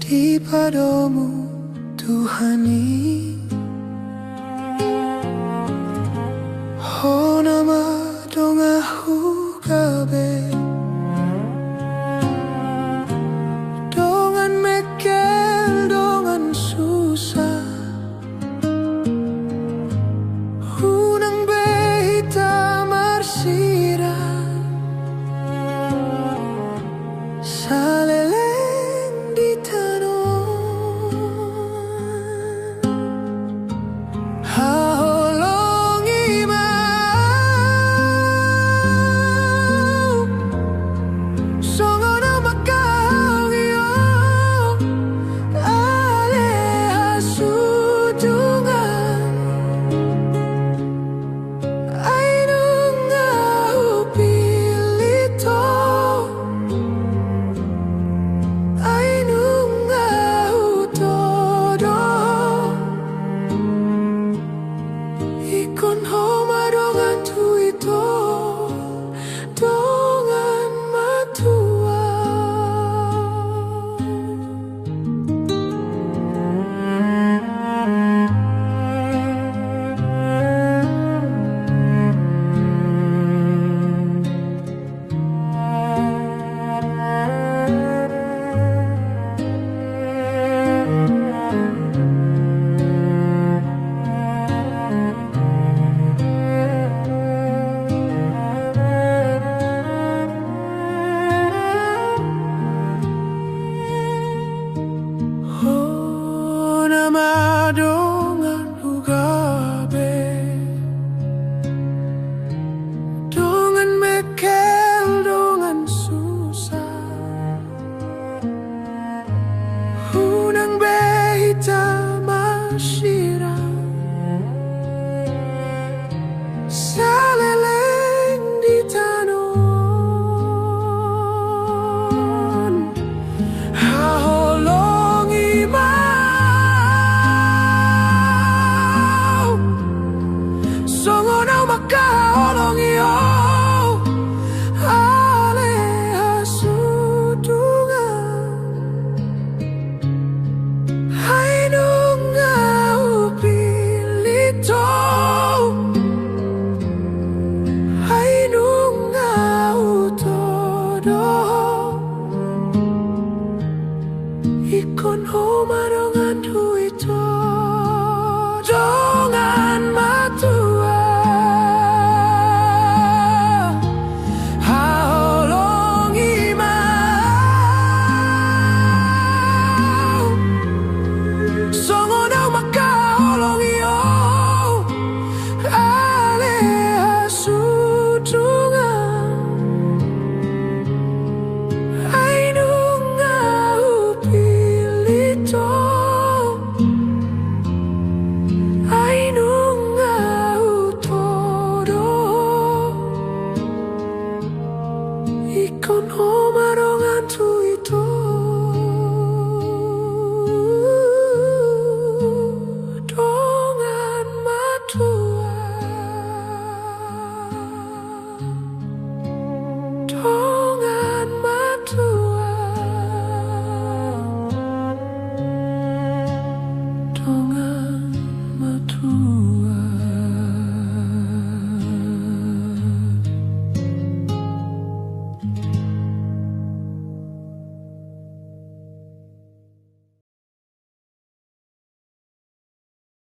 di padamu Tuhani. Oh nama dongaku kabeh dongan mekel dongan susah hunang behita marsira saleleng di tanon haholongi mau songono makaongio ale hasudungan ainunga upilito ainunga utodo ikon homadongan tuito dongan matua. Oh nama dongan ugabe dongan mekel dongan susah hunang behita masyira saleleng di tanon haholongi mau songono makaholongio ale hasudungan ainunga upilito ainunga utodo ikon homadongan tuito dongan matua haholongi mau songono makaholongio ale hasudungan ainunga upilito ainunga utodo ikon homadongan tu